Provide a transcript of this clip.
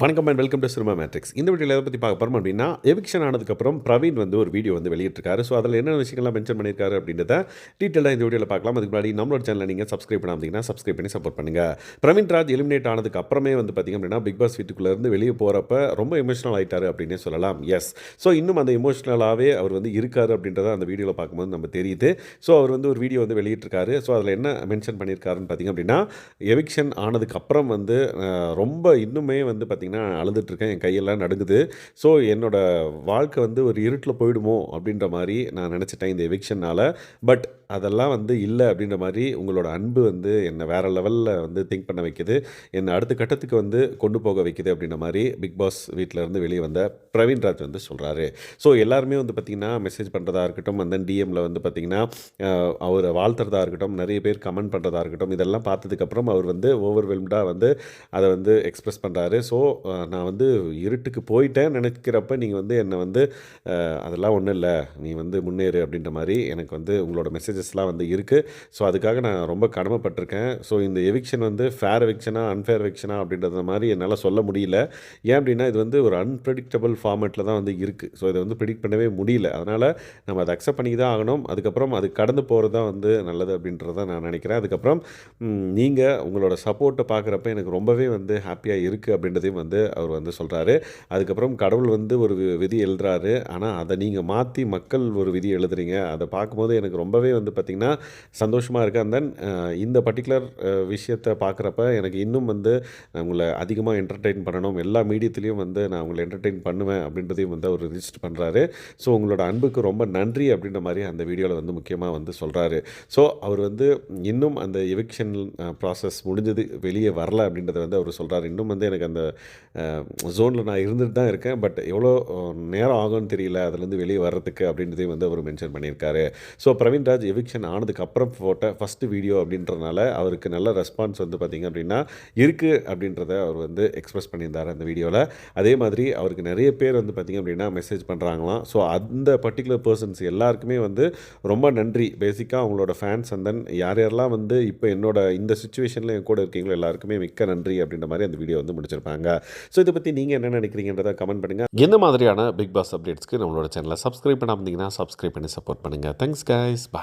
வணக்கம் and welcome to cinema matrix. இந்த வீடியோவில் எதை பற்றி பார்க்க போகிறோம் அப்படின்னா, எவிக்ஷன் ஆனதுக்கப்புறம் பிரவீன் வந்து ஒரு வீடியோ வந்து வெளியிட்டிருக்காரு. ஸோ அதில் என்னென்ன விஷயங்கள்லாம் மென்ஷன் பண்ணியிருக்காரு அப்படின்றத டீட்டெயிலாக இந்த வீடியோவில் பார்க்கலாம். அதுக்கு முன்னாடி நம்மளோட சேனலை நீங்கள் சப்ஸ்கிரைப் பண்ணாமதிங்கன்னா சப்ஸ்கிரைப் பண்ணி சப்போர்ட் பண்ணுங்கள். பிரவீன் ராஜ் எலிமினேட் ஆனதுக்கு அப்புறமே வந்து பார்த்திங்க அப்படின்னா, பிக் பாஸ் வீட்டுக்குள்ளேருந்து வெளியே போகிறப்ப ரொம்ப எமோஷனல் ஆகிட்டார் அப்படின்னே சொல்லலாம். எஸ், ஸோ இன்னும் அந்த எமோஷனலாகவே அவர் வந்து இருக்கார் அப்படின்றத அந்த வீடியோவில் பார்க்கும்போது நம்ம தெரியுது. ஸோ அவர் வந்து ஒரு வீடியோ வந்து வெளியிட்டிருக்காரு. ஸோ அதில் என்ன மென்ஷன் பண்ணியிருக்காருன்னு பார்த்திங்க அப்படின்னா, எவிக்ஷன் ஆனதுக்கப்புறம் வந்து ரொம்ப இன்னுமே வந்து பார்த்திங்கன்னா அழுதுட்டுருக்கேன், என் கையெல்லாம் நடுங்குது. ஸோ என்னோட வாழ்க்கை வந்து ஒரு இருட்டில் போயிடுமோ அப்படின்ற மாதிரி நான் நினச்சிட்டேன் இந்த எவிக்ஷனால். பட் அதெல்லாம் வந்து இல்லை அப்படின்ற மாதிரி உங்களோட அன்பு வந்து என்னை வேறு லெவலில் வந்து திங்க் பண்ண வைக்குது, என்னை அடுத்த கட்டத்துக்கு வந்து கொண்டு போக வைக்குது அப்படின்ற மாதிரி பிக் பாஸ் வீட்டிலேருந்து வெளியே வந்த பிரவீன் ராஜ் வந்து சொல்கிறாரு. ஸோ எல்லாருமே வந்து பார்த்திங்கன்னா மெசேஜ் பண்ணுறதா இருக்கட்டும், அந்த டிஎம்மில் வந்து பார்த்திங்கன்னா அவரை வாழ்த்துறதா இருக்கட்டும், நிறைய பேர் கமெண்ட் பண்ணுறதா இருக்கட்டும், இதெல்லாம் பார்த்ததுக்கப்புறம் அவர் வந்து ஓவர்வெல்ம்டாக வந்து அதை வந்து எக்ஸ்ப்ரெஸ் பண்ணுறாரு. ஸோ நான் வந்து இருட்டுக்கு போயிட்டேன்னு நினைக்கிறப்ப நீங்கள் வந்து என்னை வந்து அதெல்லாம் ஒன்றும் இல்லை, நீ வந்து முன்னேறு அப்படின்ற மாதிரி எனக்கு வந்து உங்களோட மெசேஜஸ்லாம் வந்து இருக்குது. ஸோ அதுக்காக நான் ரொம்ப கடமைப்பட்டிருக்கேன். ஸோ இந்த எவிக்ஷன் வந்து ஃபேர் எவிக்ஷனா அன்ஃபேர் எவிக்ஷனா அப்படின்றத மாதிரி என்னால் சொல்ல முடியல. ஏன் அப்படின்னா இது வந்து ஒரு அன்பிரடிக்டபிள் ஃபார்மேட்டில் தான் வந்து இருக்குது. ஸோ இதை வந்து ப்ரிடிக்ட் பண்ணவே முடியல. அதனால் நம்ம அதை அக்செப்ட் பண்ணி தான் ஆகணும். அதுக்கப்புறம் அது கடந்து போகிறது தான் வந்து நல்லது அப்படின்றத நான் நினைக்கிறேன். அதுக்கப்புறம் நீங்கள் உங்களோட சப்போர்ட்டை பார்க்குறப்ப எனக்கு ரொம்பவே வந்து ஹாப்பியாக இருக்குது அப்படின்றதையும் வந்து அவர் வந்து சொல்கிறாரு. அதுக்கப்புறம் கடவுள் வந்து ஒரு விதி எழுதுறாரு, ஆனால் அதை நீங்கள் மாற்றி மக்கள் ஒரு விதி எழுதுறீங்க. அதை பார்க்கும்போது எனக்கு ரொம்பவே வந்து பார்த்திங்கன்னா சந்தோஷமாக இருக்குது. அண்ட் தென் இந்த பர்டிகுலர் விஷயத்தை பார்க்குறப்ப எனக்கு இன்னும் வந்து உங்களை அதிகமாக என்டர்டெயின் பண்ணணும், எல்லா மீடியத்துலேயும் வந்து நான் உங்களை என்டர்டெயின் பண்ணுவேன் அப்படின்றதையும் வந்து அவர் ரிஜிஸ்டர் பண்ணுறாரு. ஸோ உங்களோட அன்புக்கு ரொம்ப நன்றி அப்படின்ற மாதிரி அந்த வீடியோவில் வந்து முக்கியமாக வந்து சொல்கிறாரு. ஸோ அவர் வந்து இன்னும் அந்த எவிக்ஷன் ப்ராசஸ் முடிஞ்சது வெளியே வரல அப்படின்றத வந்து அவர் சொல்கிறார். இன்னும் வந்து எனக்கு அந்த ஜோனில் நான் இருந்துட்டு தான் இருக்கேன், பட் எவ்வளோ நேரம் ஆகும்னு தெரியல அதுலேருந்து வெளியே வர்றதுக்கு அப்படின்றதையும் வந்து அவர் மென்ஷன் பண்ணியிருக்காரு. ஸோ பிரவீன் ராஜ் எவிக்ஷன் ஆனதுக்கப்புறம் போட்ட ஃபஸ்ட்டு வீடியோ அப்படின்றனால அவருக்கு நல்ல ரெஸ்பான்ஸ் வந்து பார்த்திங்க அப்படின்னா இருக்குது அப்படின்றத அவர் வந்து எக்ஸ்ப்ரெஸ் பண்ணியிருந்தார் அந்த வீடியோவில். அதே மாதிரி அவருக்கு நிறைய பேர் வந்து பார்த்திங்க அப்படின்னா மெசேஜ் பண்ணுறாங்களாம். ஸோ அந்த பர்டிகுலர் பர்சன்ஸ் எல்லாருக்குமே வந்து ரொம்ப நன்றி. பேசிக்காக அவங்களோட ஃபேன்ஸ் அண்ட் தென் யார் யாரெல்லாம் வந்து இப்போ என்னோட இந்த சுச்சுவேஷனில் என் கூட இருக்கீங்களோ எல்லாருக்குமே மிக்க நன்றி அப்படின்ற மாதிரி அந்த வீடியோ வந்து முடிச்சிருப்பாங்க. ஸோ இதை பற்றி நீங்கள் என்ன நினைக்கிறீங்கன்றதை கமெண்ட் பண்ணுங்கள். எந்த மாதிரியான பிக் பாஸ் அப்டேட்ஸ்க்கு நம்மளோட சேனலை சப்ஸ்கிரைப் பண்ணாமல் இருந்தீங்கன்னா சப்ஸ்கிரைப் பண்ணி சப்போர்ட் பண்ணுங்கள். தேங்க்ஸ் கைஸ், பாய்.